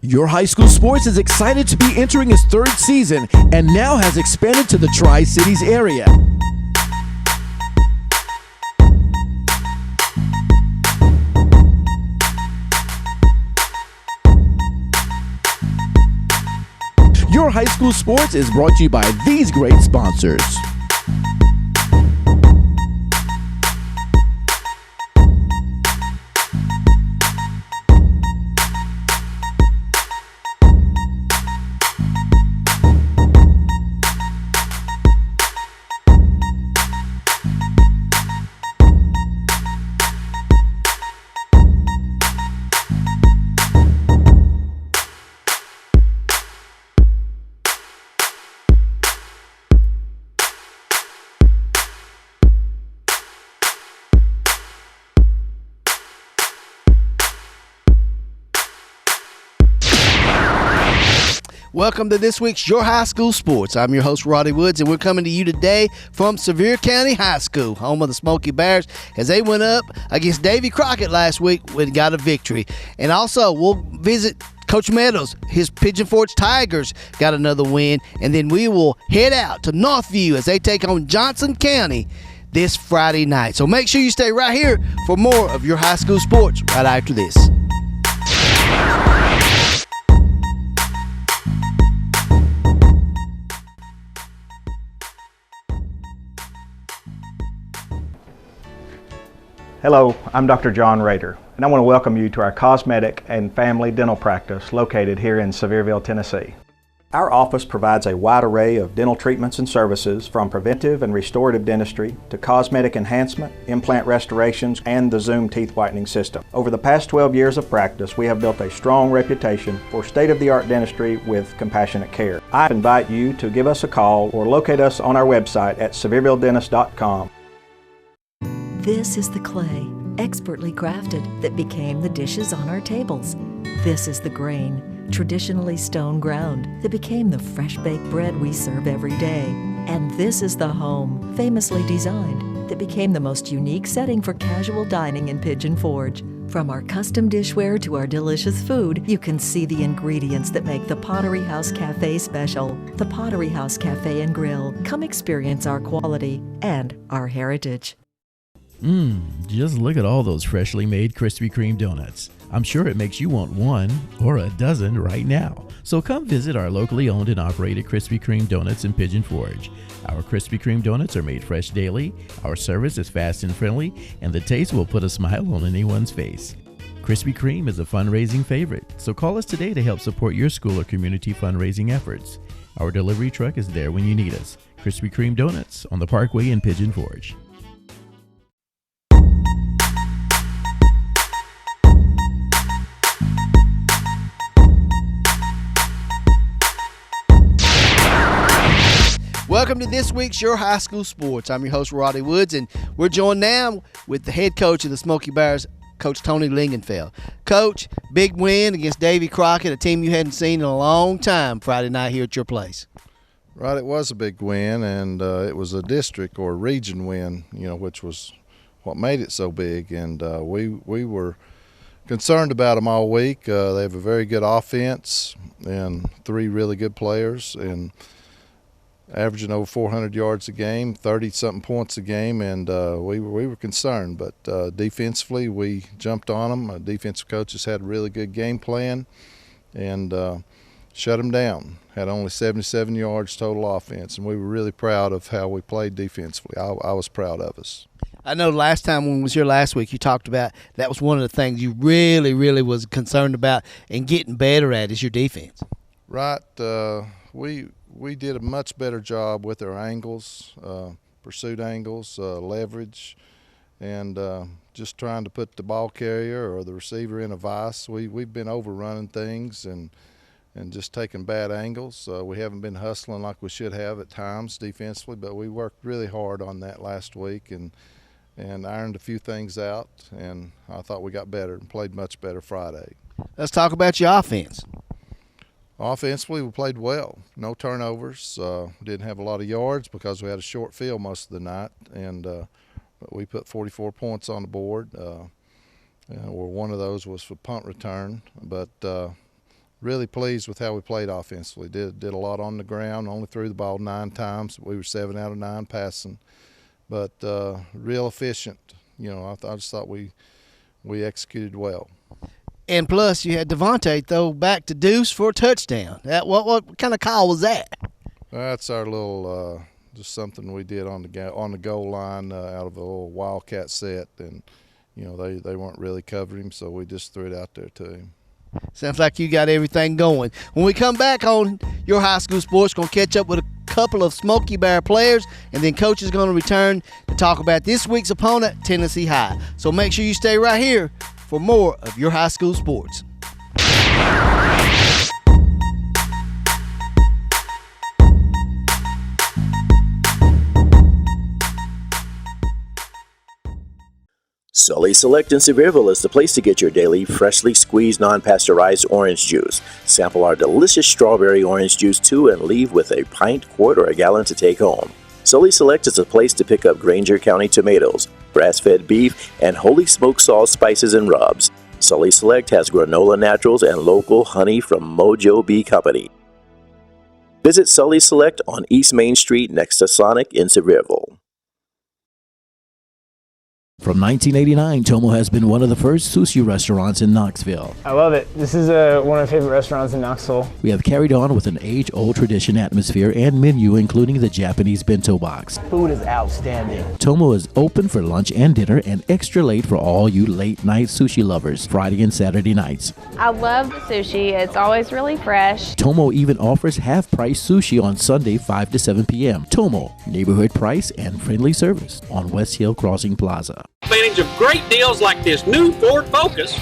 Your high school sports is excited to be entering its third season and now has expanded to the Tri-Cities area. Your high school sports is brought to you by these great sponsors. Welcome to this week's Your High School Sports. I'm your host, Roddy Woods, and we're coming to you today from Sevier County High School, home of the Smoky Bears, as they went up against Davy Crockett last week and got a victory. And also, we'll visit Coach Meadows. His Pigeon Forge Tigers got another win. And then we will head out to Northview as they take on Johnson County this Friday night. So make sure you stay right here for more of Your High School Sports right after this. Hello, I'm Dr. John Rader, and I want to welcome you to our cosmetic and family dental practice located here in Sevierville, Tennessee. Our office provides a wide array of dental treatments and services from preventive and restorative dentistry to cosmetic enhancement, implant restorations, and the Zoom teeth whitening system. Over the past 12 years of practice, we have built a strong reputation for state-of-the-art dentistry with compassionate care. I invite you to give us a call or locate us on our website at seviervilledentist.com. This is the clay, expertly crafted, that became the dishes on our tables. This is the grain, traditionally stone ground, that became the fresh-baked bread we serve every day. And this is the home, famously designed, that became the most unique setting for casual dining in Pigeon Forge. From our custom dishware to our delicious food, you can see the ingredients that make the Pottery House Cafe special. The Pottery House Cafe and Grill. Come experience our quality and our heritage. Just look at all those freshly made Krispy Kreme donuts. I'm sure it makes you want one or a dozen right now. So come visit our locally owned and operated Krispy Kreme donuts in Pigeon Forge. Our Krispy Kreme donuts are made fresh daily, our service is fast and friendly, and the taste will put a smile on anyone's face. Krispy Kreme is a fundraising favorite, so call us today to help support your school or community fundraising efforts. Our delivery truck is there when you need us. Krispy Kreme Donuts on the Parkway in Pigeon Forge. Welcome to this week's Your High School Sports. I'm your host, Roddy Woods, and we're joined now with the head coach of the Smoky Bears, Coach Tony Lingenfeld. Coach, big win against Davy Crockett, a team you hadn't seen in a long time Friday night here at your place. Right, it was a big win, and it was a district or region win, which was what made it so big. And we were concerned about them all week. They have a very good offense and three really good players, and averaging over 400 yards a game, 30-something points a game, and we were concerned. But defensively, we jumped on them. Our defensive coaches had a really good game plan and shut them down. Had only 77 yards total offense, and we were really proud of how we played defensively. I was proud of us. I know last time when we was here last week, you talked about that was one of the things you really, really was concerned about and getting better at is your defense. Right. We did a much better job with our angles, pursuit angles, leverage, and just trying to put the ball carrier or the receiver in a vice. We've been overrunning things and just taking bad angles. We haven't been hustling like we should have at times defensively, but we worked really hard on that last week and ironed a few things out, and I thought we got better and played much better Friday. Let's talk about your offense. Offensively, we played well. No turnovers. Didn't have a lot of yards because we had a short field most of the night, and but we put 44 points on the board. Where one of those was for punt return. But really pleased with how we played offensively. Did a lot on the ground, only threw the ball 9 times. We were 7 out of 9 passing, but real efficient. I just thought we executed well. And plus, you had Devontae throw back to Deuce for a touchdown. What kind of call was that? That's our little just something we did on the goal line out of a little wildcat set, and they weren't really covering him, so we just threw it out there to him. Sounds like you got everything going. When we come back on Your High School Sports, going to catch up with a couple of Smoky Bear players, and then Coach is going to return to talk about this week's opponent, Tennessee High. So make sure you stay right here for more of Your High School Sports. Sully Select in Sevierville is the place to get your daily freshly squeezed non-pasteurized orange juice. Sample our delicious strawberry orange juice too and leave with a pint, quart, or a gallon to take home. Sully Select is a place to pick up Granger County tomatoes, grass-fed beef, and holy smoked salt spices and rubs. Sully Select has granola naturals and local honey from Mojo Bee Company. Visit Sully Select on East Main Street next to Sonic in Sevierville. From 1989, Tomo has been one of the first sushi restaurants in Knoxville. I love it. This is one of my favorite restaurants in Knoxville. We have carried on with an age-old tradition atmosphere and menu, including the Japanese bento box. Food is outstanding. Tomo is open for lunch and dinner and extra late for all you late-night sushi lovers, Friday and Saturday nights. I love the sushi. It's always really fresh. Tomo even offers half-price sushi on Sunday, 5 to 7 p.m. Tomo, neighborhood price and friendly service on West Hill Crossing Plaza. Advantage of great deals like this new Ford Focus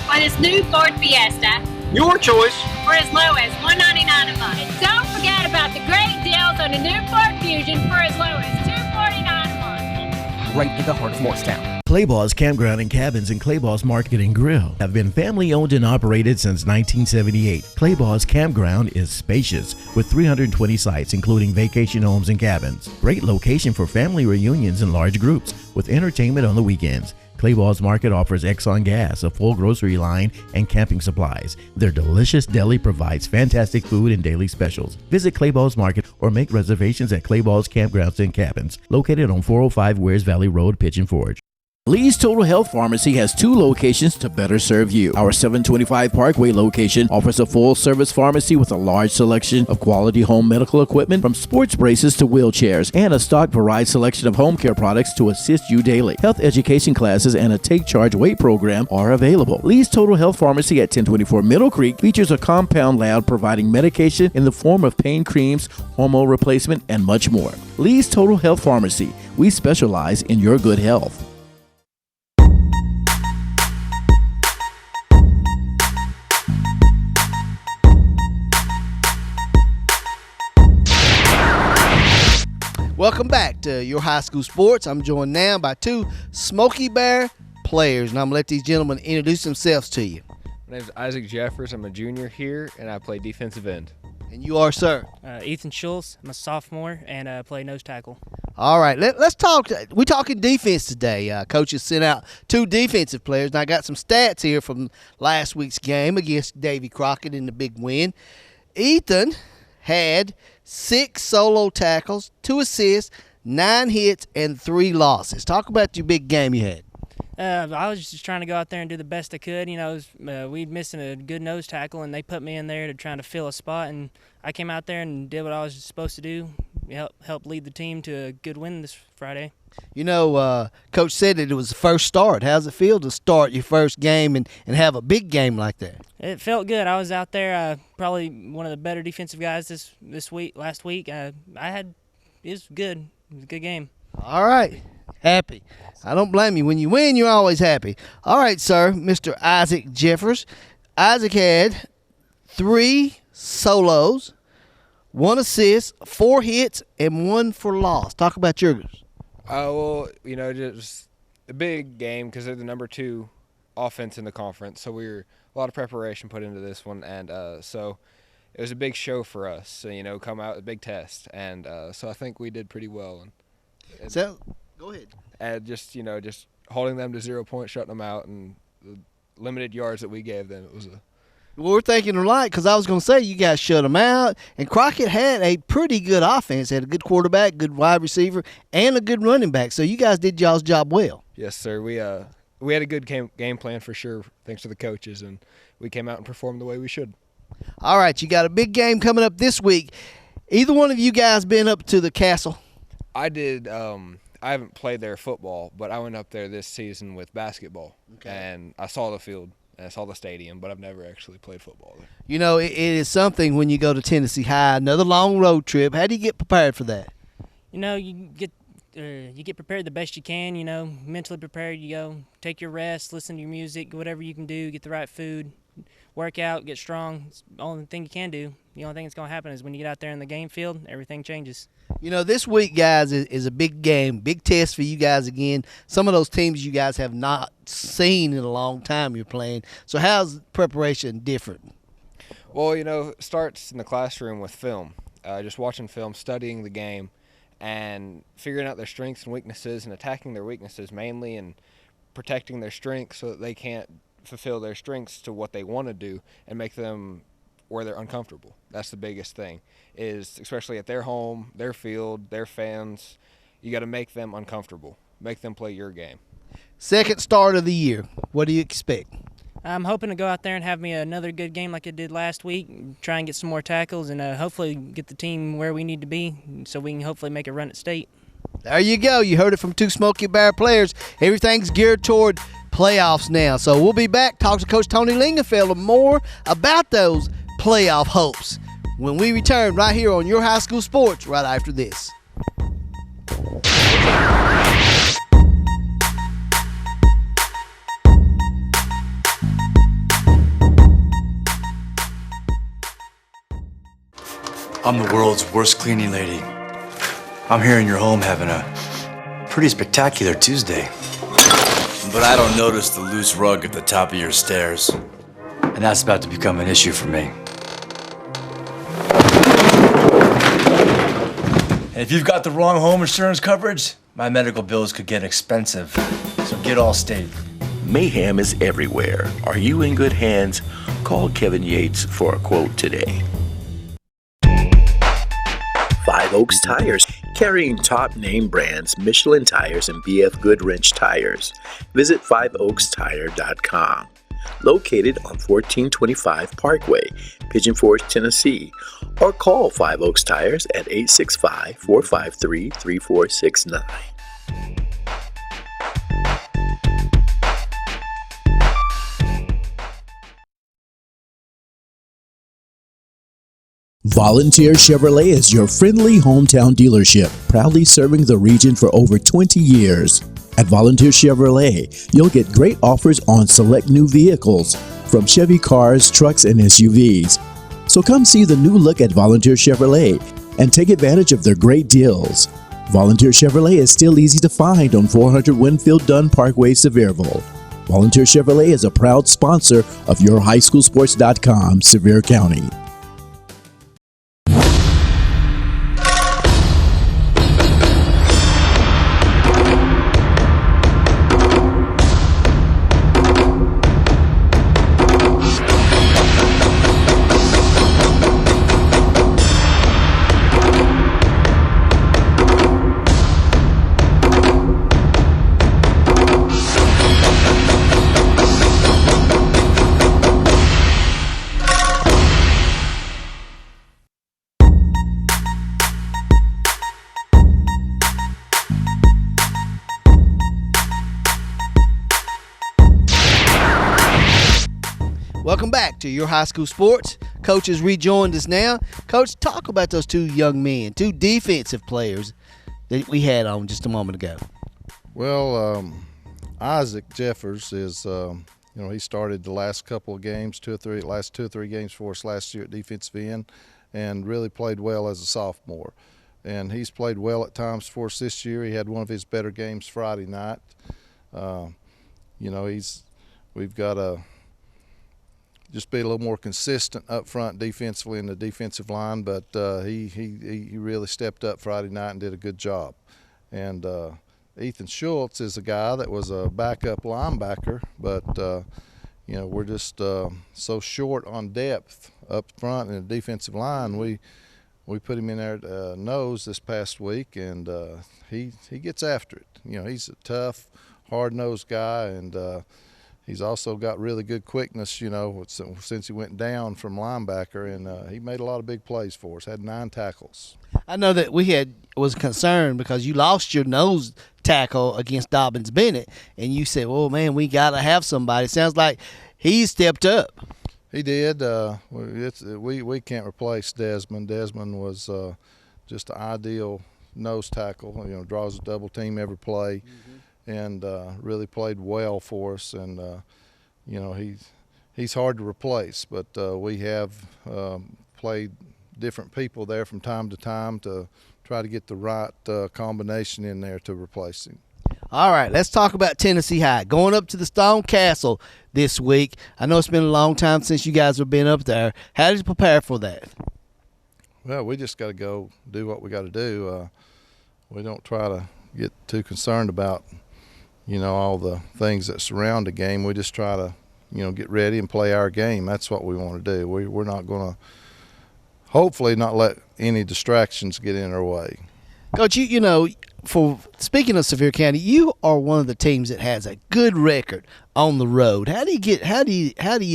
or this new Ford Fiesta. Your choice. For as low as $199 a month. And don't forget about the great deals on the new Ford Fusion for as low as $249 a month. Right in the heart of Morristown. Clayball's Campground and Cabins and Clayball's Market and Grill have been family owned and operated since 1978. Clayball's Campground is spacious with 320 sites, including vacation homes and cabins. Great location for family reunions and large groups with entertainment on the weekends. Clayball's Market offers Exxon gas, a full grocery line, and camping supplies. Their delicious deli provides fantastic food and daily specials. Visit Clayball's Market or make reservations at Clayball's Campgrounds and Cabins, located on 405 Wears Valley Road, Pigeon Forge. Lee's Total Health Pharmacy has 2 locations to better serve you. Our 725 Parkway location offers a full-service pharmacy with a large selection of quality home medical equipment from sports braces to wheelchairs and a stock varied selection of home care products to assist you daily. Health education classes and a Take Charge weight program are available. Lee's Total Health Pharmacy at 1024 Middle Creek features a compound lab providing medication in the form of pain creams, hormone replacement, and much more. Lee's Total Health Pharmacy. We specialize in your good health. Welcome back to Your High School Sports. I'm joined now by 2 Smoky Bear players, and I'm going to let these gentlemen introduce themselves to you. My name is Isaac Jeffers. I'm a junior here, and I play defensive end. And you are, sir? Ethan Schultz. I'm a sophomore and play nose tackle. All right, let's talk. We're talking defense today. Coach has sent out 2 defensive players, and I got some stats here from last week's game against Davy Crockett in the big win. Ethan had 6 solo tackles, 2 assists, 9 hits, and 3 losses. Talk about your big game you had. I was just trying to go out there and do the best I could. We'd missing a good nose tackle, and they put me in there to try to fill a spot, and I came out there and did what I was supposed to do, help lead the team to a good win this Friday. Coach said that it was the first start. How's it feel to start your first game and have a big game like that? It felt good. I was out there, probably one of the better defensive guys last week. It was good. It was a good game. All right. Happy. I don't blame you. When you win, you're always happy. All right, sir, Mr. Isaac Jeffers. Isaac had 3 solos, 1 assist, 4 hits, and 1 for loss. Talk about yours. Just a big game because they're the number 2 offense in the conference. So a lot of preparation put into this one, and so it was a big show for us. So, come out with a big test, and so I think we did pretty well. So, go ahead. And just holding them to 0 points, shutting them out, and the limited yards that we gave them, it Well, we're thinking alike because I was going to say you guys shut them out, and Crockett had a pretty good offense. Had a good quarterback, good wide receiver, and a good running back. So you guys did y'all's job well. Yes, sir. We had a good game plan for sure, thanks to the coaches, and we came out and performed the way we should. All right, you got a big game coming up this week. Either one of you guys been up to the Castle? I did. I haven't played there football, but I went up there this season with basketball, and I saw the field. And I saw the stadium, but I've never actually played football there. You know, it is something when you go to Tennessee High, another long road trip. How do you get prepared for that? You know, you get prepared the best you can. You know, mentally prepared. You go take your rest, listen to your music, whatever you can do, get the right food, work out, get strong. It's the only thing you can do. The only thing that's going to happen is when you get out there in the game field, everything changes. You know, this week, guys, is a big game, big test for you guys again. Some of those teams you guys have not seen in a long time you're playing. So how's preparation different? Well, you know, it starts in the classroom with film, just watching film, studying the game, and figuring out their strengths and weaknesses and attacking their weaknesses mainly and protecting their strengths so that they can't fulfill their strengths to what they want to do and make them where they're uncomfortable. That's the biggest thing, is especially at their home, their field, their fans, you got to make them uncomfortable, make them play your game. Second start of the year, what do you expect? I'm hoping to go out there and have me another good game like I did last week, try and get some more tackles, and hopefully get the team where we need to be so we can hopefully make a run at state. There you go. You heard it from two Smoky Bear players. Everything's geared toward playoffs now. So we'll be back, talk to Coach Tony Lingenfelder more about those playoff hopes when we return right here on Your High School Sports right after this. I'm the world's worst cleaning lady. I'm here in your home having a pretty spectacular Tuesday. But I don't notice the loose rug at the top of your stairs. And that's about to become an issue for me. And if you've got the wrong home insurance coverage, my medical bills could get expensive. So get Allstate. Mayhem is everywhere. Are you in good hands? Call Kevin Yates for a quote today. Five Oaks Tires, carrying top name brands Michelin Tires and BF Goodwrench Tires. Visit 5oakstire.com. Located on 1425 Parkway, Pigeon Forge, Tennessee, or call 5 Oaks Tires at 865-453-3469. Volunteer Chevrolet is your friendly hometown dealership, proudly serving the region for over 20 years. At Volunteer Chevrolet, you'll get great offers on select new vehicles, from Chevy cars, trucks, and SUVs. So come see the new look at Volunteer Chevrolet and take advantage of their great deals. Volunteer Chevrolet is still easy to find on 400 Winfield Dunn Parkway, Sevierville. Volunteer Chevrolet is a proud sponsor of YourHighSchoolSports.com, Sevier County. Welcome back to Your High School Sports. Coach has rejoined us now. Coach, talk about those two young men, two defensive players that we had on just a moment ago. Well, Isaac Jeffers is, he started the last couple of games, last two or three games for us last year at defensive end, and really played well as a sophomore. And he's played well at times for us this year. He had one of his better games Friday night. We've got to just be a little more consistent up front defensively in the defensive line, but he really stepped up Friday night and did a good job. And Ethan Schultz is a guy that was a backup linebacker, but you know, we're just so short on depth up front in the defensive line. We put him in there at nose this past week, and he gets after it. You know, he's a tough, hard-nosed guy, and he's also got really good quickness, you know, since he went down from linebacker, and he made a lot of big plays for us, had 9 tackles. I know that was concerned because you lost your nose tackle against Dobbins Bennett, and you said, well, man, we got to have somebody. Sounds like he stepped up. He did. We can't replace Desmond. Desmond was just an ideal nose tackle, you know, draws a double team every play. And really played well for us, and you know, he's hard to replace, but we have played different people there from time to time to try to get the right combination in there to replace him. All right, let's talk about Tennessee High. Going up to the Stone Castle this week. I know it's been a long time since you guys have been up there. How did you prepare for that? Well, we just got to go do what we got to do. We don't try to get too concerned about, you know, all the things that surround the game. We just try to, you know, get ready and play our game. That's what we want to do. We're not going to, hopefully, not let any distractions get in our way. Coach, you know, for speaking of Sevier County, you are one of the teams that has a good record on the road. How do you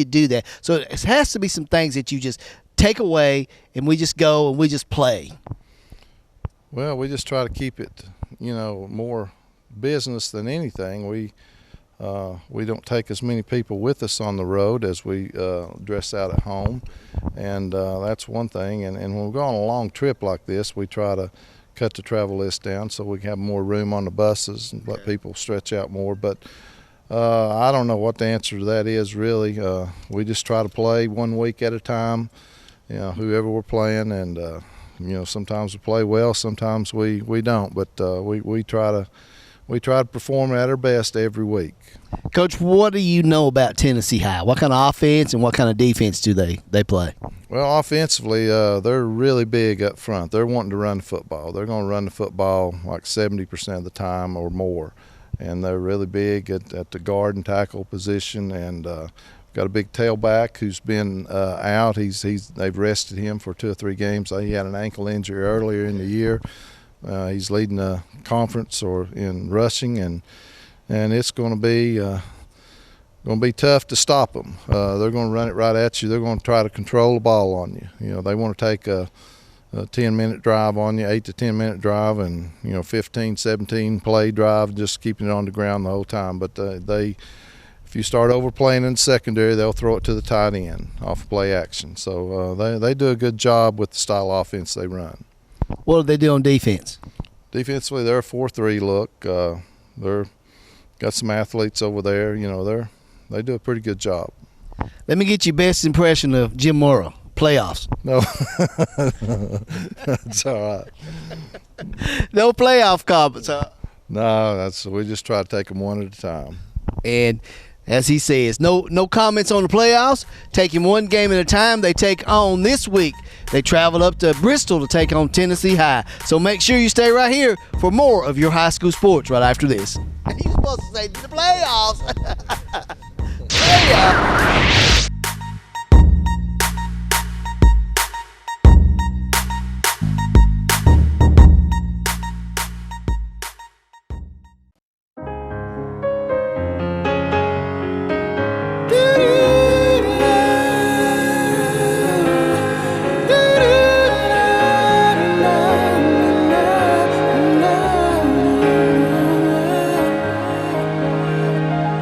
do that? So it has to be some things that you just take away, and we just go and we just play. Well, we just try to keep it, you know, more business than anything. We don't take as many people with us on the road as we dress out at home, and that's one thing. And when we go on a long trip like this, we try to cut the travel list down so we can have more room on the buses and let people stretch out more. But I don't know what the answer to that is really. We just try to play 1 week at a time, you know, whoever we're playing, and you know, sometimes we play well, sometimes we don't, but we try to perform at our best every week. Coach, what do you know about Tennessee High? What kind of offense and what kind of defense do they play? Well, offensively, they're really big up front. They're wanting to run the football. They're going to run the football like 70% of the time or more, and they're really big at the guard and tackle position. And got a big tailback who's been out. They've rested him for 2 or 3 games. He had an ankle injury earlier in the year. He's leading the conference or in rushing, and it's going to be tough to stop them. They're going to run it right at you. They're going to try to control the ball on you. You know, they want to take a 10-minute drive on you, 8 to 10-minute drive, and, you know, 15, 17 play drive, just keeping it on the ground the whole time. But if you start overplaying in the secondary, they'll throw it to the tight end off play action. So they do a good job with the style of offense they run. What do they do on defense? Defensively, they're a 4-3 look. They're got some athletes over there. You know, they do a pretty good job. Let me get your best impression of Jim Morrow. Playoffs. No, that's all right. No playoff comments, huh? No, we just try to take them one at a time. And as he says, no comments on the playoffs. Taking one game at a time. They take on this week. They travel up to Bristol to take on Tennessee High. So make sure you stay right here for more of your high school sports right after this. You're supposed to say the playoffs. Playoffs.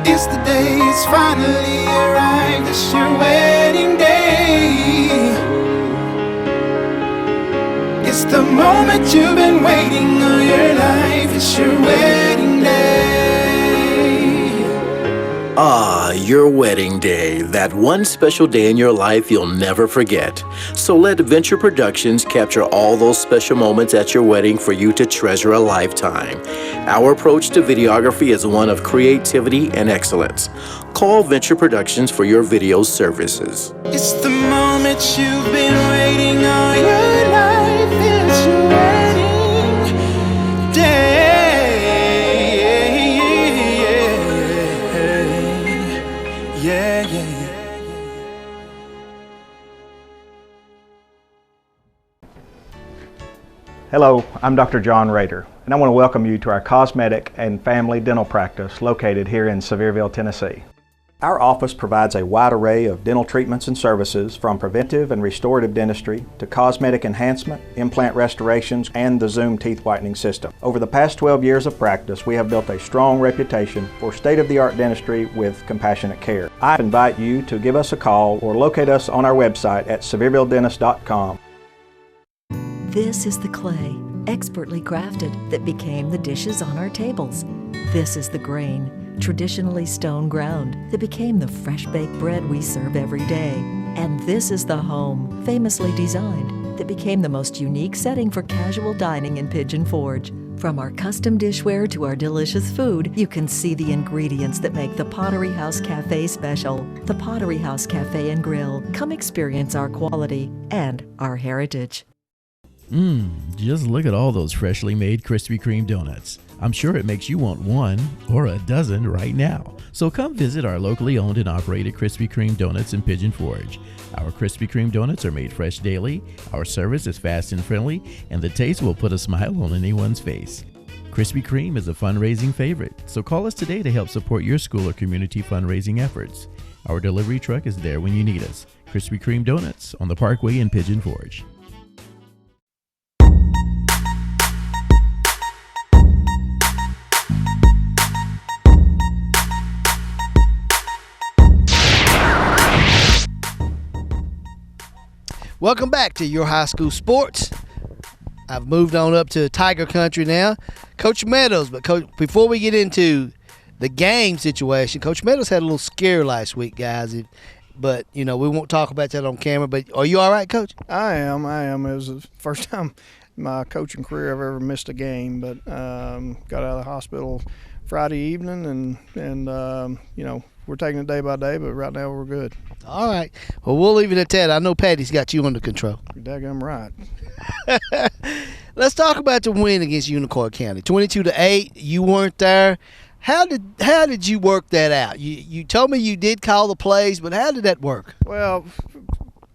It's the day, it's finally arrived, it's your wedding day. It's the moment you've been waiting all your life, it's your wedding day. Ah, your wedding day, that one special day in your life you'll never forget. So let Venture Productions capture all those special moments at your wedding for you to treasure a lifetime. Our approach to videography is one of creativity and excellence. Call Venture Productions for your video services. It's the moment you've been waiting all your life, it's your wedding day. Yeah, yeah. Hello, I'm Dr. John Rader, and I want to welcome you to our cosmetic and family dental practice located here in Sevierville, Tennessee. Our office provides a wide array of dental treatments and services from preventive and restorative dentistry to cosmetic enhancement, implant restorations, and the Zoom teeth whitening system. Over the past 12 years of practice, we have built a strong reputation for state-of-the-art dentistry with compassionate care. I invite you to give us a call or locate us on our website at seviervilledentist.com. This is the clay, expertly crafted, that became the dishes on our tables. This is the grain, traditionally stone ground, that became the fresh-baked bread we serve every day. And this is the home, famously designed, that became the most unique setting for casual dining in Pigeon Forge. From our custom dishware to our delicious food, you can see the ingredients that make the Pottery House Cafe special. The Pottery House Cafe and Grill. Come experience our quality and our heritage. Just look at all those freshly made Krispy Kreme donuts. I'm sure it makes you want one or a dozen right now. So come visit our locally owned and operated Krispy Kreme donuts in Pigeon Forge. Our Krispy Kreme donuts are made fresh daily, our service is fast and friendly, and the taste will put a smile on anyone's face. Krispy Kreme is a fundraising favorite, so call us today to help support your school or community fundraising efforts. Our delivery truck is there when you need us. Krispy Kreme Donuts on the Parkway in Pigeon Forge. Welcome back to Your High School Sports. I've moved on up to Tiger Country now. Coach Meadows, but Coach, before we get into the game situation, Coach Meadows had a little scare last week, guys. But, you know, we won't talk about that on camera. But are you all right, Coach? I am. It was the first time in my coaching career I've ever missed a game. But got out of the hospital Friday evening, and you know, we're taking it day by day. But right now we're good. All right. Well, we'll leave it at that. I know Patty's got you under control. You're daggone right. Let's talk about the win against Unicorn County, 22-8. You weren't there. How did you work that out? You told me you did call the plays, but how did that work? Well,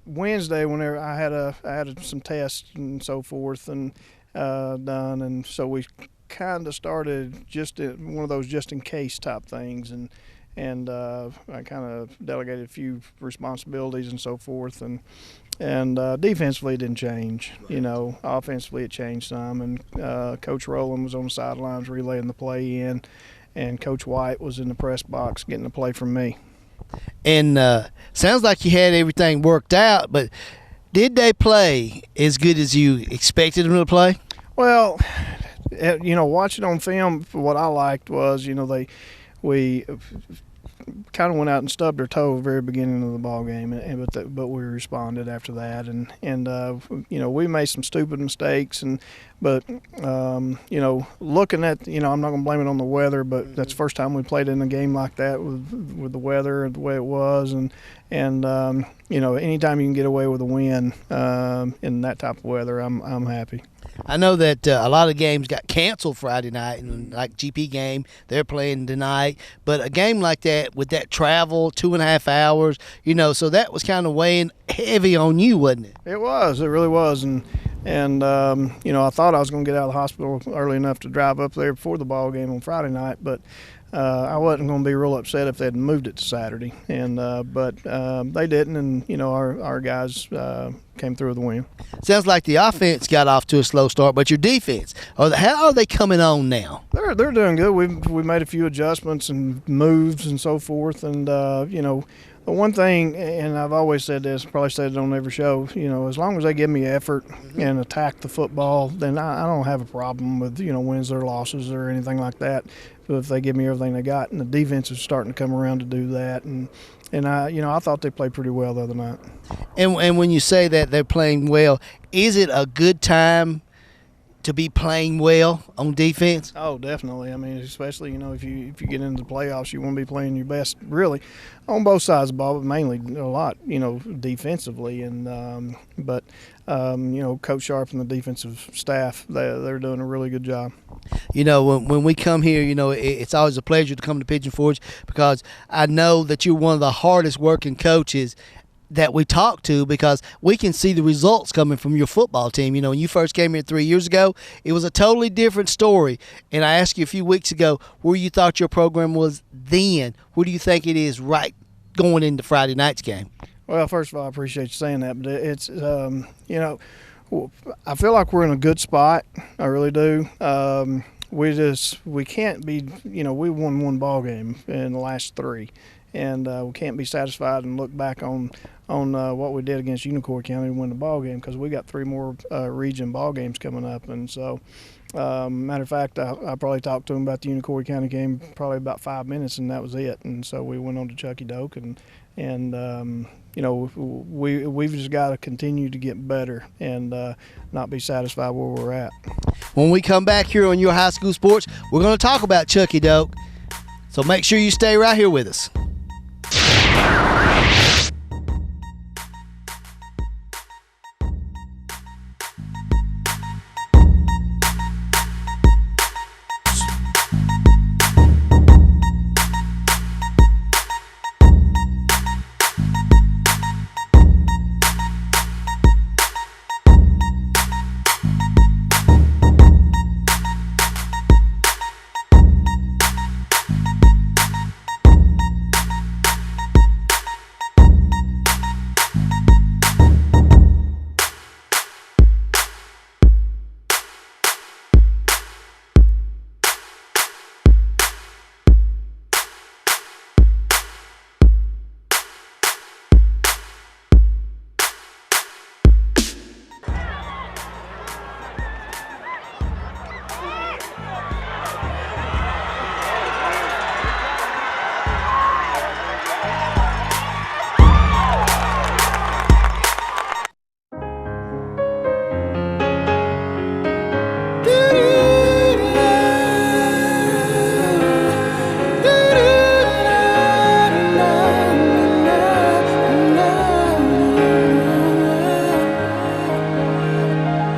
Wednesday, whenever I had some tests and so forth and done, and so we kind of started just one of those just in case type things, and I kind of delegated a few responsibilities and so forth, and defensively it didn't change. You know, offensively it changed some, and Coach Rowland was on the sidelines relaying the play in, and Coach White was in the press box getting the play from me. And sounds like you had everything worked out, but did they play as good as you expected them to play? Well, you know, watching on film, what I liked was, you know, we kind of went out and stubbed our toe at the very beginning of the ball game, but we responded after that, and you know, we made some stupid mistakes, but you know, looking at, you know, I'm not going to blame it on the weather, but that's the first time we played in a game like that with the weather and the way it was, and you know, anytime you can get away with a win in that type of weather, I'm happy. I know that a lot of games got canceled Friday night, and like GP game, they're playing tonight. But a game like that with that travel, 2.5 hours, you know, so that was kind of weighing heavy on you, wasn't it? It was. It really was. And you know, I thought I was going to get out of the hospital early enough to drive up there before the ball game on Friday night, but I wasn't going to be real upset if they had moved it to Saturday, but they didn't, and you know, our guys came through with the win. Sounds like the offense got off to a slow start, but your defense, how are they coming on now? They're doing good. We made a few adjustments and moves and so forth, and you know, the one thing, and I've always said this, probably said it on every show, you know, as long as they give me effort and attack the football, then I don't have a problem with, you know, wins or losses or anything like that. But if they give me everything they got, and the defense is starting to come around to do that, and I, you know, I thought they played pretty well the other night. And when you say that they're playing well, is it a good time to be playing well on defense? Oh, definitely. I mean, especially, you know, if you get into the playoffs, you want to be playing your best, really, on both sides of the ball, but mainly a lot, you know, defensively. And but you know, Coach Sharp and the defensive staff, they're doing a really good job. You know, when we come here, you know, it's always a pleasure to come to Pigeon Forge because I know that you're one of the hardest working coaches that we talk to, because we can see the results coming from your football team. You know, when you first came here 3 years ago, it was a totally different story. And I asked you a few weeks ago where you thought your program was then. Where do you think it is right going into Friday night's game? Well, first of all, I appreciate you saying that, but it's, you know, I feel like we're in a good spot. I really do. We can't be, you know, we won one ball game in the last 3. And we can't be satisfied and look back on what we did against Unicoi County and win the ball game, because we got 3 more region ball games coming up. And so, matter of fact, I probably talked to him about the Unicoi County game probably about 5 minutes, and that was it. And so we went on to Chucky Doak, and you know, we've just got to continue to get better and not be satisfied where we're at. When we come back here on Your High School Sports, we're going to talk about Chucky Doak. So make sure you stay right here with us.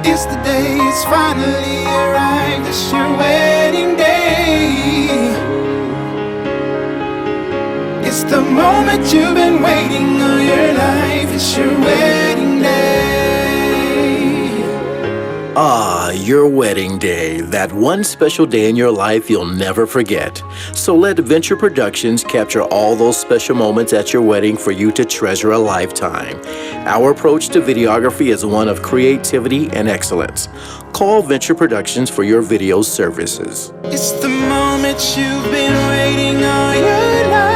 It's the day, it's finally arrived, it's your wedding day. It's the moment you've been waiting all your life, it's your wedding day. Ah, your wedding day, that one special day in your life you'll never forget. So let Venture Productions capture all those special moments at your wedding for you to treasure a lifetime. Our approach to videography is one of creativity and excellence. Call Venture Productions for your video services. It's the moment you've been waiting all your life.